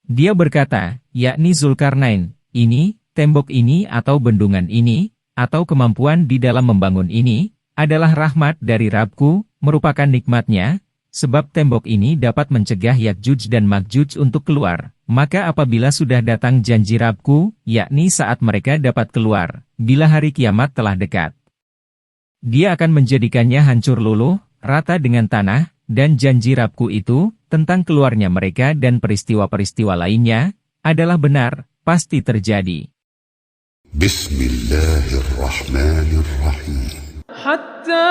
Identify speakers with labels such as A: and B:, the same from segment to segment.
A: Dia berkata, yakni Zulkarnain, ini, tembok ini atau bendungan ini, atau kemampuan di dalam membangun ini, adalah rahmat dari Rabbku, merupakan nikmatnya, sebab tembok ini dapat mencegah Yakjuj dan Makjuj untuk keluar. Maka apabila sudah datang janji Rabbku, yakni saat mereka dapat keluar, bila hari kiamat telah dekat, Dia akan menjadikannya hancur luluh, rata dengan tanah, dan janji Rabbku itu, tentang keluarnya mereka dan peristiwa-peristiwa lainnya, adalah benar, pasti terjadi.
B: Bismillahirrahmanirrahim.
C: حتى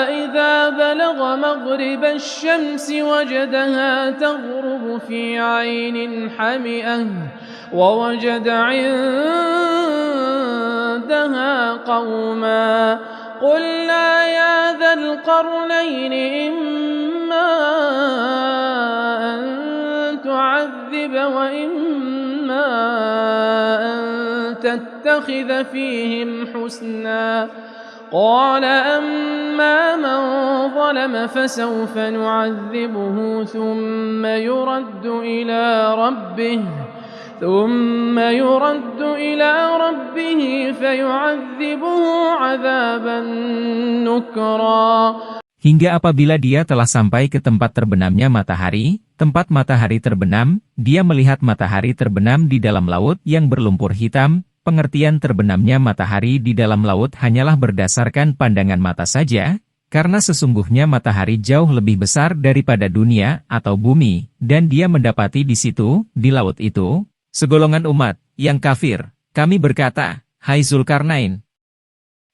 C: إذا بلغ مغرب الشمس وجدها تغرب في عين حمئة ووجد عندها قوما قلنا يا ذا القرنين إما أن تعذب وإما أن تتخذ فيهم حسنا قال أما من ظلم فسوف نعذبه ثم يرد إلى ربه فيعذبه عذابا نكرا.
A: Hingga apabila dia telah sampai ke tempat terbenamnya matahari, tempat matahari terbenam, dia melihat matahari terbenam di dalam laut yang berlumpur hitam. Pengertian terbenamnya matahari di dalam laut hanyalah berdasarkan pandangan mata saja, karena sesungguhnya matahari jauh lebih besar daripada dunia atau bumi, dan dia mendapati di situ, di laut itu, segolongan umat yang kafir. Kami berkata, hai Zulkarnain,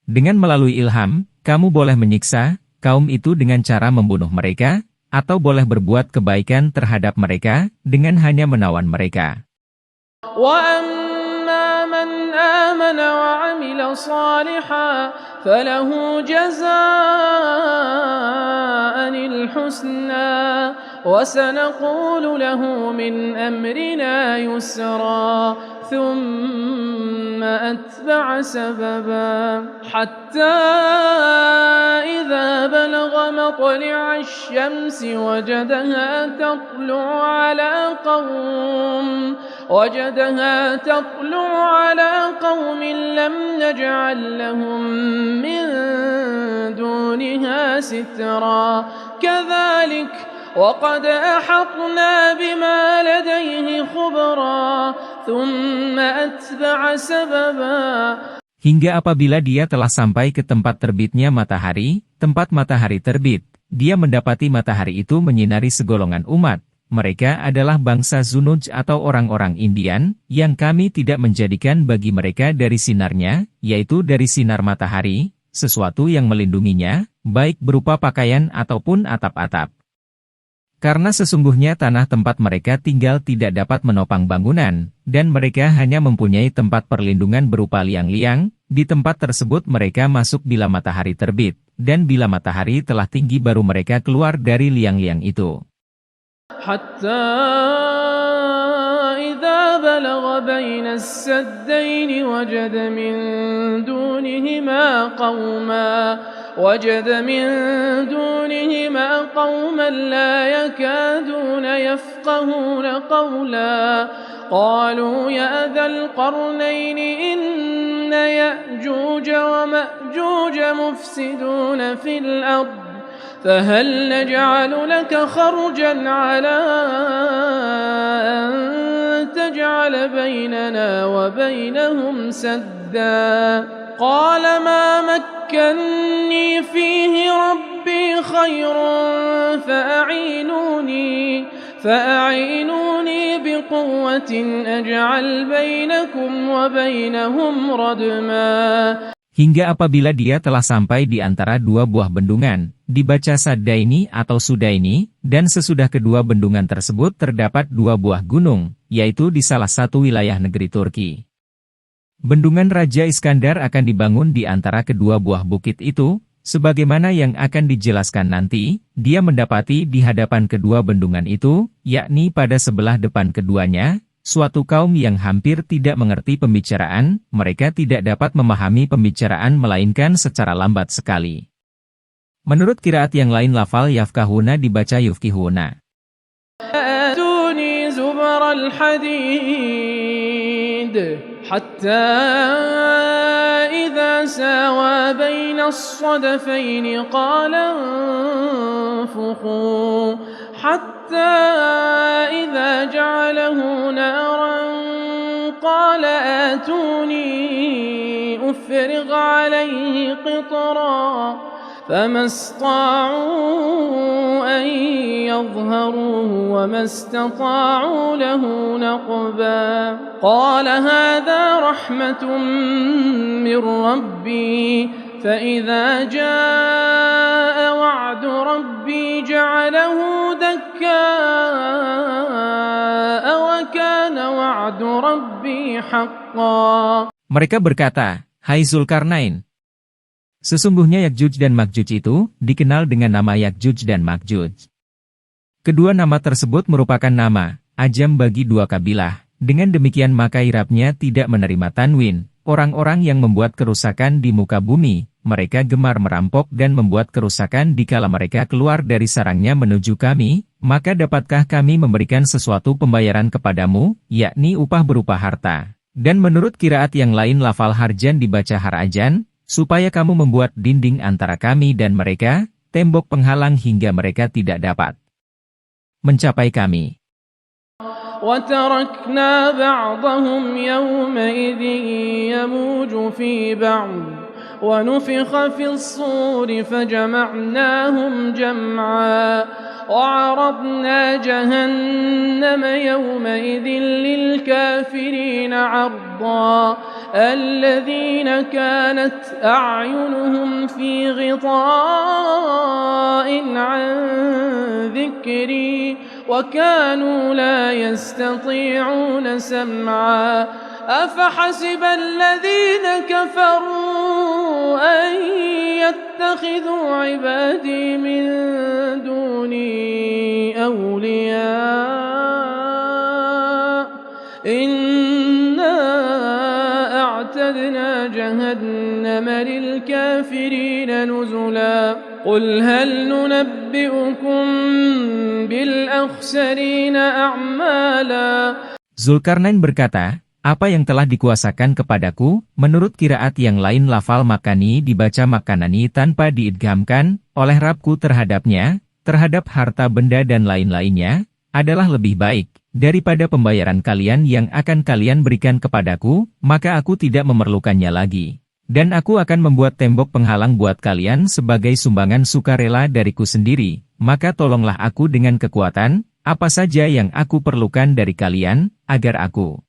A: dengan melalui ilham, kamu boleh menyiksa kaum itu dengan cara membunuh mereka, atau boleh berbuat kebaikan terhadap mereka, dengan hanya menawan mereka.
C: من آمن وعمل صالحا فله جزاء الحسنى وسنقول له من أمرنا يسرا ثم أتبع سببا حتى إذا بلغ مطلع الشمس وجدها تطلع على قوم لم نجعل لهم من دونها سترا كذلك وقد أحطنا بما لديه خبرا ثم أتبع سببا.
A: Hingga apabila dia telah sampai ke tempat terbitnya matahari, tempat matahari terbit, dia mendapati matahari itu menyinari segolongan umat. Mereka adalah bangsa Zunuj atau orang-orang Indian, yang kami tidak menjadikan bagi mereka dari sinarnya, yaitu dari sinar matahari, sesuatu yang melindunginya, baik berupa pakaian ataupun atap-atap. Karena sesungguhnya tanah tempat mereka tinggal tidak dapat menopang bangunan, dan mereka hanya mempunyai tempat perlindungan berupa liang-liang, di tempat tersebut mereka masuk bila matahari terbit, dan bila matahari telah tinggi baru mereka keluar dari liang-liang itu.
C: حتى إذا بلغ بين السدين وجد من دونهما قوما لا يكادون يفقهون قولا قالوا يا ذا القرنين إن يأجوج ومأجوج مفسدون في الأرض فهل نجعل لك خرجا على أن تجعل بيننا وبينهم سدا قال ما مكني فيه ربي خير فأعينوني بقوة أجعل بينكم وبينهم ردما.
A: Hingga apabila dia telah sampai di antara dua buah bendungan, dibaca Saddaini atau Sudaini, dan sesudah kedua bendungan tersebut terdapat dua buah gunung, yaitu di salah satu wilayah negeri Turki. Bendungan Raja Iskandar akan dibangun di antara kedua buah bukit itu, sebagaimana yang akan dijelaskan nanti, dia mendapati di hadapan kedua bendungan itu, yakni pada sebelah depan keduanya, suatu kaum yang hampir tidak mengerti pembicaraan, mereka tidak dapat memahami pembicaraan melainkan secara lambat sekali. Menurut qiraat yang lain lafal yafkahuna dibaca yufkihuna.
C: الحديد حتى إذا ساوى بين الصدفين قال انفخوا حتى إذا جعله نارا قال آتوني أفرغ عليه قطرا فما استطاعوا أن يظهروه وما استطاعوا له نقبا قال هذا رحمة من ربي فإذا جاء وعد ربي جعله دكاء وكان وعد ربي حقا.
A: Mereka berkata, "Hai Zulkarnain, sesungguhnya Yakjuj dan Makjuj itu dikenal dengan nama Yakjuj dan Makjuj. Kedua nama tersebut merupakan nama ajam bagi dua kabilah. Dengan demikian maka Irabnya tidak menerima tanwin, orang-orang yang membuat kerusakan di muka bumi. Mereka gemar merampok dan membuat kerusakan dikala mereka keluar dari sarangnya menuju kami, maka dapatkah kami memberikan sesuatu pembayaran kepadamu, yakni upah berupa harta. Dan menurut qiraat yang lain lafal harjan dibaca harajan, supaya kamu membuat dinding antara kami dan mereka, tembok penghalang hingga mereka tidak dapat mencapai kami.
C: وَتَرَكْنَا بَعْضَهُمْ يَوْمَئِذٍ يَمُوجُ فِي بَعْضٍ وَنُفِخَ فِي الصُّورِ فَجَمَعْنَاهُمْ جَمْعًا وَعَرَضْنَا جَهَنَّمَ يَوْمَئِذٍ لِلْكَافِرِينَ عَرْضًا الَّذِينَ كَانَتْ أَعْيُنُهُمْ فِي غِطَاءٍ عَنْ ذِكْرِي وَكَانُوا لَا يَسْتَطِيعُونَ سَمْعًا أَفَحَسِبَ الَّذِينَ كَفَرُوا أَن يَتَّخِذُوا عِبَادِي مِن دُونِي أَوْلِيَاءَ إِنَّا أَعْتَدْنَا جَهَنَّمَ لِلْكَافِرِينَ نُزُلًا قُلْ هَلْ نُنَبِّئُكُم بِالْأَخْسَرِينَ أَعْمَالًا.
A: Zulkarnain berkata, apa yang telah dikuasakan kepadaku, menurut qiraat yang lain lafal makani dibaca makanani tanpa diidghamkan, oleh Rabbku terhadapnya, terhadap harta benda dan lain-lainnya, adalah lebih baik, daripada pembayaran kalian yang akan kalian berikan kepadaku, maka aku tidak memerlukannya lagi. Dan aku akan membuat tembok penghalang buat kalian sebagai sumbangan sukarela dariku sendiri, maka tolonglah aku dengan kekuatan, apa saja yang aku perlukan dari kalian, agar aku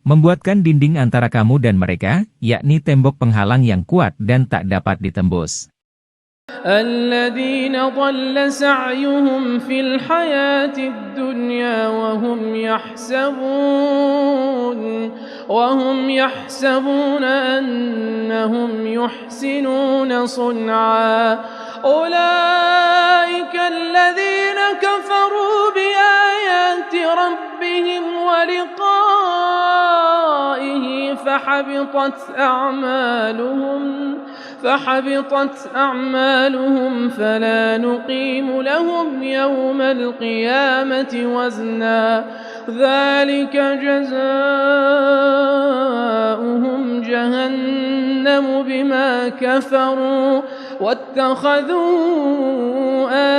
A: membuatkan dinding antara kamu dan mereka, yakni tembok penghalang yang kuat dan tak dapat ditembus.
C: الَّذِينَ ضَلَّ سَعْيُهُمْ فِي الْحَيَاةِ الدُّنْيَا وَهُمْ يَحْسَبُونَ أَنَّهُمْ يُحْسِنُونَ صُنْعًا أُولَئِكَ الَّذِينَ كَفَرُوا بِآيَاتِ رَبِّهِمْ وَلِقَائِهِ فَحَبِطَتْ أَعْمَالُهُمْ فَلَا نُقِيمُ لَهُمْ يَوْمَ الْقِيَامَةِ وَزْنًا ذَلِكَ جَزَاؤُهُمْ جَهَنَّمُ بِمَا كَفَرُوا وَاتَّخَذُوا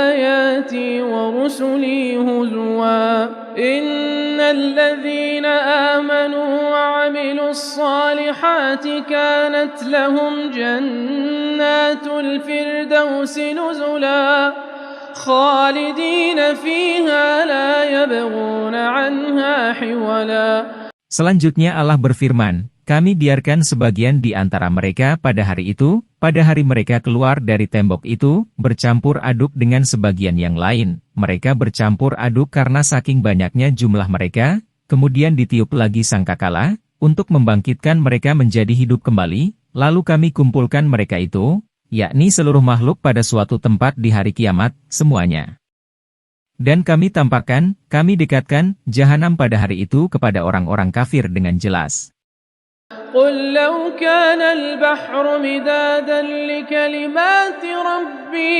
C: آيَاتِي وَرُسُلِي هُزُوًا إِنَّ الَّذِينَ آمَنُوا وَعَمِلُوا الصَّالِحَاتِ كَانَتْ لَهُمْ جَنَّاتُ الْفِرْدَوْسِ نُزُلًا خَالِدِينَ فِيهَا لَا يَبْغُونَ عَنْهَا حِوَلًا.
A: Selanjutnya Allah berfirman, kami biarkan sebagian di antara mereka pada hari itu, pada hari mereka keluar dari tembok itu, bercampur aduk dengan sebagian yang lain. Mereka bercampur aduk karena saking banyaknya jumlah mereka, kemudian ditiup lagi sangkakala, untuk membangkitkan mereka menjadi hidup kembali, lalu kami kumpulkan mereka itu, yakni seluruh makhluk pada suatu tempat di hari kiamat, semuanya. Dan kami tampakkan, kami dekatkan, jahanam pada hari itu kepada orang-orang kafir dengan jelas.
C: قُلْ لَوْ كَانَ الْبَحْرُ مِدَادًا لِكَلِمَاتِ رَبِّي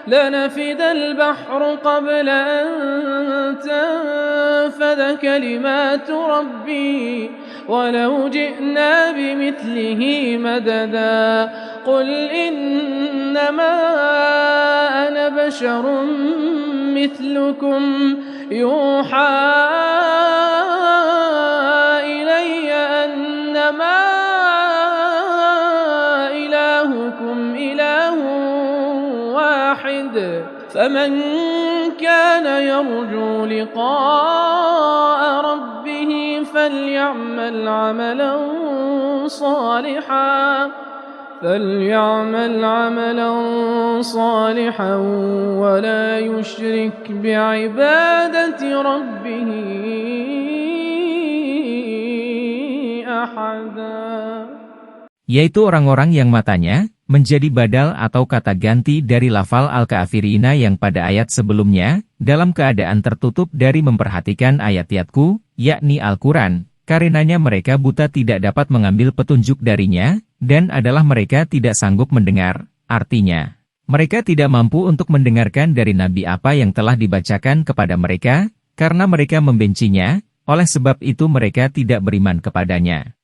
C: لَنَفِدَ الْبَحْرُ قَبْلَ أَن نفذ كلمات ربي ولو جئنا بمثله مددا قل إنما أنا بشر مثلكم يوحى إلي أنما إلهكم إله واحد فمن كان يرجو لقاء ربه فليعمل عملا صالحا ولا يشرك بعبادة ربه أحدا.
A: Yaitu orang-orang yang matanya menjadi badal atau kata ganti dari lafal al-kafirina yang pada ayat sebelumnya, dalam keadaan tertutup dari memperhatikan ayat-ayatku, yakni Al-Quran, karenanya mereka buta tidak dapat mengambil petunjuk darinya, dan adalah mereka tidak sanggup mendengar, artinya, mereka tidak mampu untuk mendengarkan dari Nabi apa yang telah dibacakan kepada mereka, karena mereka membencinya, oleh sebab itu mereka tidak beriman kepadanya.